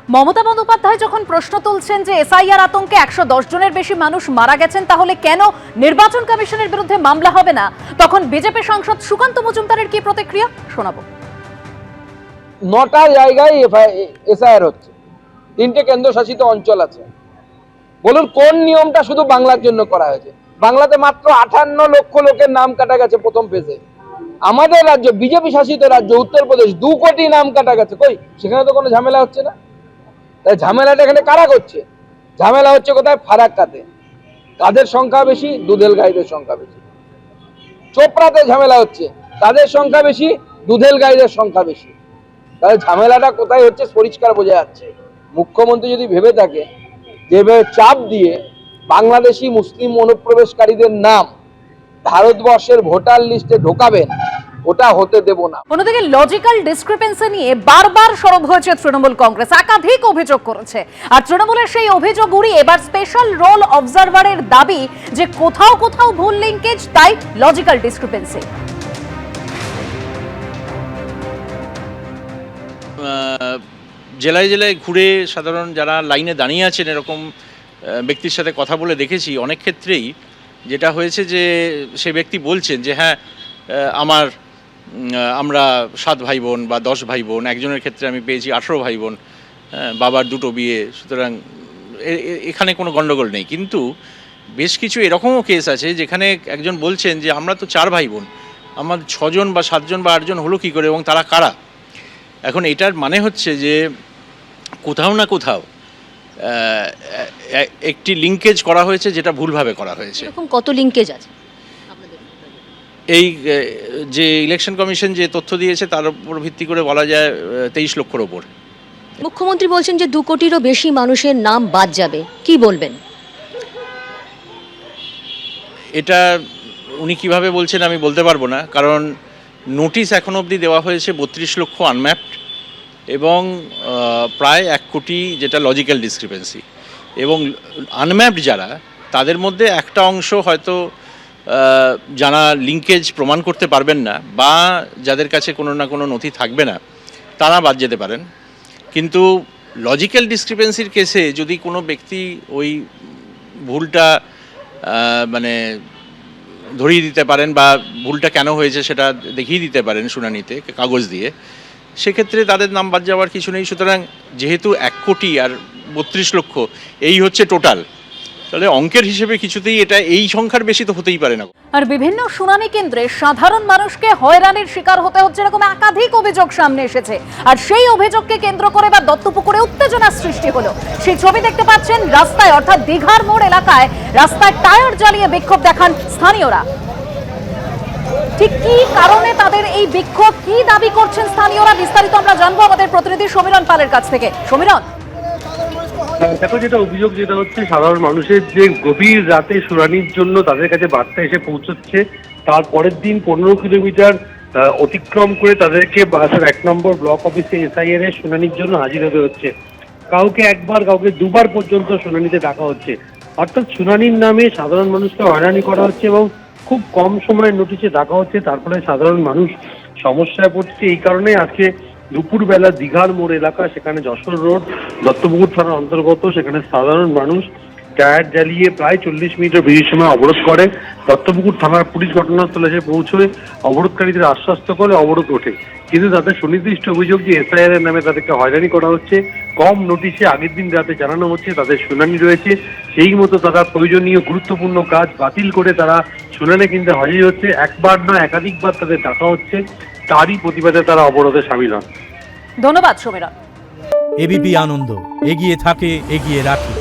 মমতা বন্দ্যোপাধ্যায় যখন প্রশ্ন তুলছেন যে এসআইআর আতঙ্কে 110 জনের বেশি মানুষ মারা গেছেন, তাহলে কেন নির্বাচন কমিশনের বিরুদ্ধে মামলা হবে না, তখন বিজেপি সাংসদ সুকান্ত মজুমদারের কি প্রতিক্রিয়া শোনাবো। 9টা জায়গায় এসআইআর হচ্ছে, 3টে কেন্দ্রশাসিত অঞ্চল আছে। বলুন কোন নিয়মটা শুধু বাংলার জন্য করা হয়েছে? বাংলাতে মাত্র 58 লক্ষ লোকের নাম কাটা গেছে প্রথম ফেজে। আমাদের রাজ্য, বিজেপি শাসিত রাজ্য উত্তরপ্রদেশ, 2 কোটি নাম কাটা গেছে। কই, সেখানে তো কোনো ঝামেলা হচ্ছে না। তাই ঝামেলাটা এখানে কারা করছে? ঝামেলা হচ্ছে কোথায়? ফারাক্কাতে। কাদের সংখ্যা বেশি? দুধেল গাইদের সংখ্যা বেশি। চোপড়াতে ঝামেলা হচ্ছে, তাদের সংখ্যা বেশি, দুধেল গাইদের সংখ্যা বেশি। তাহলে ঝামেলাটা কোথায় হচ্ছে পরিষ্কার বোঝা যাচ্ছে। মুখ্যমন্ত্রী যদি ভেবে থাকে যেভাবে চাপ দিয়ে বাংলাদেশি মুসলিম অনুপ্রবেশকারীদের নাম ভারতবর্ষের ভোটার লিস্টে ঢোকাবেন, ওটা হতে দেব না। অন্যদিকে লজিক্যাল ডিসক্রিপেন্সি নিয়ে বারবার সরব হয়েছে তৃণমূল কংগ্রেস, একাধিক অভিযোগ করেছে। আর তৃণমূলের সেই অভিযোগ উড়িয়ে এবার স্পেশাল রোল অবজারভারের দাবি যে কোথাও কোথাও ভুল লিঙ্কেজ, তাই লজিক্যাল ডিসক্রিপেন্সি। জেলায় জেলায় ঘুরে সাধারণ যারা লাইনে দাঁড়িয়ে আছেন এরকম ব্যক্তির সাথে কথা বলে দেখেছি, অনেক ক্ষেত্রেই যেটা হয়েছে যে সে ব্যক্তি বলছেন যে হ্যাঁ আমরা 7 ভাই বোন বা 10 ভাই বোন, একজনের ক্ষেত্রে আমি পেয়েছি 18 ভাই বোন, বাবার 2টো বিয়ে, সুতরাং এখানে কোনো গণ্ডগোল নেই। কিন্তু বেশ কিছু এরকমও কেস আছে যেখানে একজন বলছেন যে আমরা তো 4 ভাই বোন, আমার 6 জন বা 7 জন বা 8 জন হলো কী করে এবং তারা কারা? এখন এটার মানে হচ্ছে যে কোথাও না কোথাও একটি লিঙ্কেজ করা হয়েছে যেটা ভুলভাবে করা হয়েছে। এরকম কত লিঙ্কেজ আছে? এই যে ইলেকশন কমিশন যে তথ্য দিয়েছে তার উপর ভিত্তি করে বলা যায় 23 লক্ষর ওপর। মুখ্যমন্ত্রী বলছেন যে 2 কোটিরও বেশি মানুষের নাম বাদ যাবে, কি বলবেন? এটা উনি কিভাবে বলছেন আমি বলতে পারবো না, কারণ নোটিশ এখন অবধি দেওয়া হয়েছে 32 লক্ষ আনম্যাপড এবং প্রায় 1 কোটি যেটা লজিক্যাল ডিসক্রিপেন্সি, এবং আনম্যাপড যারা তাদের মধ্যে একটা অংশ হয়তো যারা লিঙ্কেজ প্রমাণ করতে পারবেন না বা যাদের কাছে কোনো না কোনো নথি থাকবে না তারা বাদ যেতে পারেন। কিন্তু লজিক্যাল ডিসক্রিপেন্সির কেসে যদি কোনো ব্যক্তি ওই ভুলটা মানে ধরিয়ে দিতে পারেন বা ভুলটা কেন হয়েছে সেটা দেখিয়ে দিতে পারেন শুনানিতে কাগজ দিয়ে, সেক্ষেত্রে তাদের নাম বাদ যাওয়ার কিছু নেই। সুতরাং যেহেতু 1 কোটি আর 32 লক্ষ এই হচ্ছে টোটাল, তাহলে অঙ্কের হিসেবে কিছুতেই এটা এই সংখ্যার বেশি তো হতেই পারে না। আর বিভিন্ন শুনানি কেন্দ্রে সাধারণ মানুষকে হয়রানির শিকার হতে হচ্ছে, এরকম একাধিক অভিযোগ সামনে এসেছে। আর সেই অভিযোগকে কেন্দ্র করে বা দত্তপুকুরে উত্তেজনার সৃষ্টি হলো। সেই ছবি দেখতে পাচ্ছেন রাস্তায়, অর্থাৎ দীঘার মোড় এলাকায় রাস্তায় টায়ার জ্বালিয়ে বিক্ষোভ দেখান স্থানীয়রা। ঠিক কি কারণে তাদের এই বিক্ষোভ, কি দাবি করছেন স্থানীয়রা, বিস্তারিত আমরা জানবো আমাদের প্রতিনিধি সমীরণ পালের কাছ থেকে। সমীরণ, দেখো, যেটা অভিযোগ যেটা হচ্ছে সাধারণ মানুষের যে গভীর রাতে শুনানির জন্য তাদের কাছে বার্তা এসে পৌঁছচ্ছে, তার পরের দিন 15 কিলোমিটার অতিক্রম করে তাদেরকে বাসের 1 নম্বর ব্লক অফিসে এসআইআর এর শুনানির জন্য হাজির হতে হচ্ছে। কাউকে একবার, কাউকে 2বার পর্যন্ত শুনানিতে ডাকা হচ্ছে। অর্থাৎ শুনানির নামে সাধারণ মানুষকে হয়রানি করা হচ্ছে এবং খুব কম সময়ের নোটিশে ডাকা হচ্ছে। তার ফলে সাধারণ মানুষ সমস্যায় পড়ছে। এই কারণে আজকে দুপুরবেলা দীঘার মোড় এলাকা, সেখানে যশোর রোড দত্তপুকুর থানার অন্তর্গত, সেখানে সাধারণ মানুষ টায়ার জ্বালিয়ে প্রায় 40 মিনিটের বেশি সময় অবরোধ করে। দত্তপুকুর থানার পুলিশ ঘটনাস্থলে এসে পৌঁছয়ে অবরোধকারীদের আশ্বস্ত করে অবরোধ ওঠে। কিন্তু তাদের সুনির্দিষ্ট অভিযোগ যে এসআইআর এর নামে তাদেরকে হয়রানি করা হচ্ছে, কম নোটিশে আগের দিন রাতে জানানো হচ্ছে তাদের শুনানি রয়েছে, সেই মতো তারা প্রয়োজনীয় গুরুত্বপূর্ণ কাজ বাতিল করে তারা শুনানি কিন্তু হাজির হচ্ছে। একবার নয়, একাধিকবার তাদের ডাকা হচ্ছে। তারই প্রতিবাদে তারা অবরোধে সামিল হন। ধন্যবাদ সমীরণ। এবিপি আনন্দ, এগিয়ে থাকে, এগিয়ে রাখে।